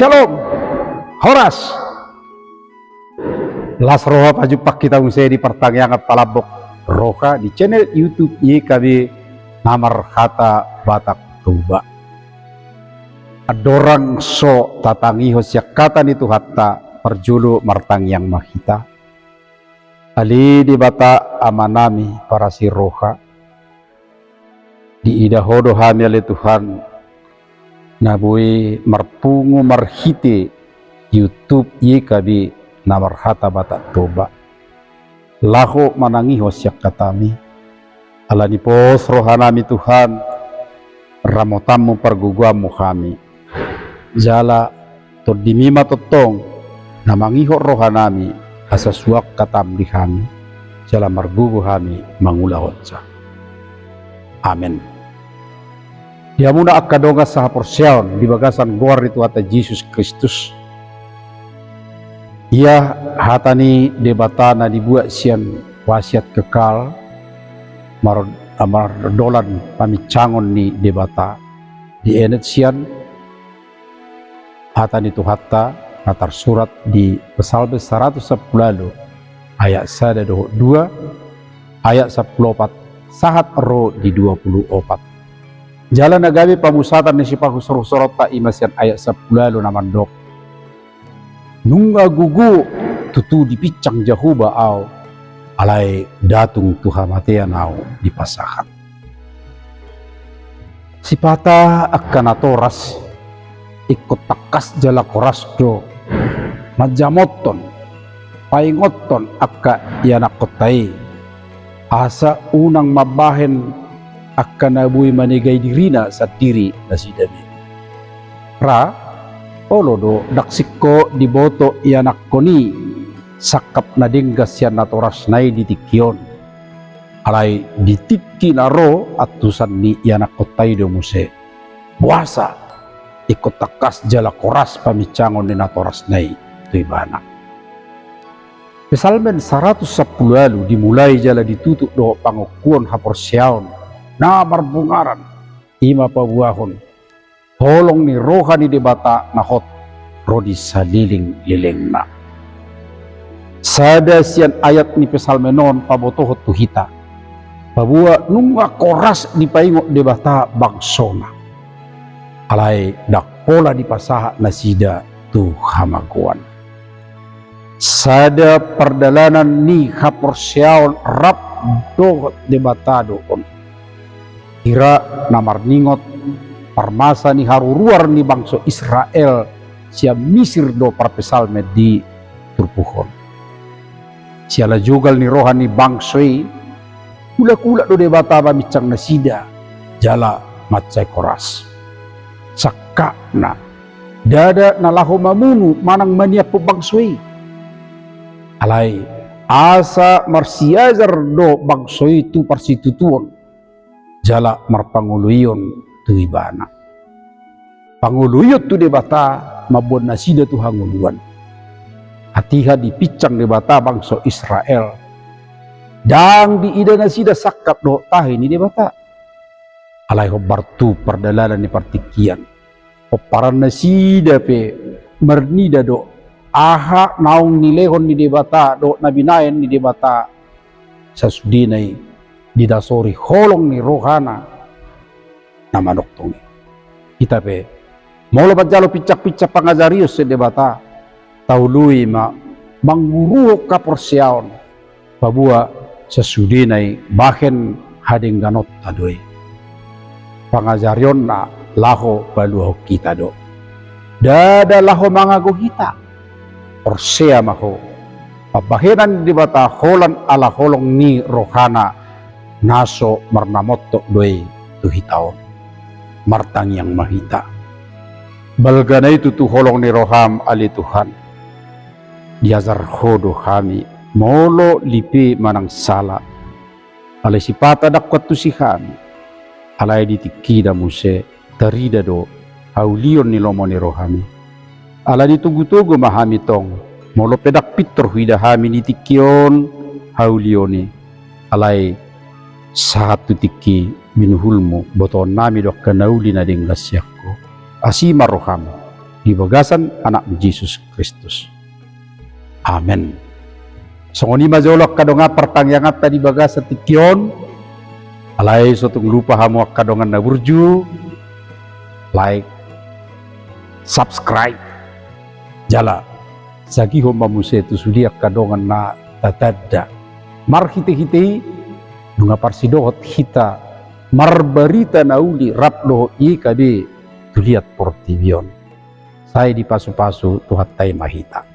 Shalom, Horas. Las roha pajupak kita musai di pertanyaan palabok roha di channel YouTube YKB Namar Hata Batak Tuba. Adorang so tatangi hosyak kata itu hatta perjulu martang yang mahita. Ali di bata amanami para si roha. Di idahodo hamil Tuhan. Nabui marpungu marhite YouTube YKB Namar Hata Batak Toba laho manangi hosyak katami alani pos rohanami Tuhan ramotamu perguguamu kami jala to dimima totong namangiho rohanami asa suak katam di kami jala margugu kami mangulahotsa. Amin. Dia muna akadonga sa haporsyaon di bagasan guar itu hata Yesus Kristus. Ia hatani debata na dibuat sian wasiat kekal mar dolan pamicangon ni debata di enet sian hatani tu hatta natar surat di Psalm 110 ayat 1 2 ayat 14 sahat ro di 24. Jalan nagabi pamusatan ni sipaku suruh-surut tak imasian ayat 10 naman dok. Nunga gugu tutu dipicang jahuba au alai datung Tuhan matean au dipasahan. Sipata akan atoras ikut takas jala koras do majamoton paingoton akka yanak kotai asa unang mabahen akan nabui manigay dirina sa diri na si David. Ra, olodo daksiko diboto ianak koni sakap na dinggas yan natoras nay ditikyon. Alay ditikki na ro at tusan ni ianak kotay do muse. Buasa, ikot takas jala koras pamicangon ni natoras nay tuy banak. Pesalmen 110 dimulai jala ditutuk do pangukuan haporsyaon na marbungaran ima pabuahon holong ni rohani debata nahot rodi saliling-liling na. Sada sian ayat ni pesalmenon pabotohot tuhita pabuah nunga koras di paingok debata bangsona alay dakpola di pasaha nasida tu hamaguan. Sada perdalanan ni haporsyaon rap dohot debata doon kira namar ningot parmasa ni haruruar ni bangso Israel siya misir do parpesalme di turpuhon. Siya jugal ni rohan ni bangsoi kula-kula do debata pamicang nasida jala matsay koras. Sakka na dada nalaho mamunu manang mania po bangsoi. Alay asa marsiazar do bangsoi tu parsitutuon. Jala marpanguluyon tu ibana. Panguluyot tu debata mabon nasida tu hanguluan. Hatiha dipicang debata bangso Israel. Dang diida nasida sakap do tahi ni debata. Alay hobar tu perdalanan ni partikian. Oparan nasida pe mernida do. Aha naung nilehon ni debata do nabinayan ni debata sasudinay didasori holong ni rohana na manoktongi. Kita pe molo pajalo picak-picak pangajarius sa debata taului manguruho kaporsyaon pabua sa sudinay bahen hading ganot tadoy pangajaryon na laho baluho kita do dada laho mangago kita orsea maho pabahenan di debata holan ala holong ni rohana naso marnamotto doy tuhitaon martang yang mahita balgana itu tu holong ni roham ali Tuhan diazar hodo kami molo lipi manang sala alay sipata dakwat tu si kami alay ditikida muse tarida do haulion ni lomo ni rohami alay ditugu-tugu mahami tong molo pedak pitro huida hami ditikyon haulioni alay satu tiki minuhulmu boton nami dok kanauli na ding lasyakko asima roham di bagasan anak Yesus Kristus. Amen. Songoni majolok kadonga pertangyangat tadi bagasa tikion, alai sotung lupa hamuak kadongan na burju, like, subscribe, jala, sagi homa musetu sudiak kadongan na tatadda. Mar hite-hite, nunga parsidohot hita, mar barita nauli rap doho ika de tuliat portivion. Saya di pasu-pasu tuhat tay mahita.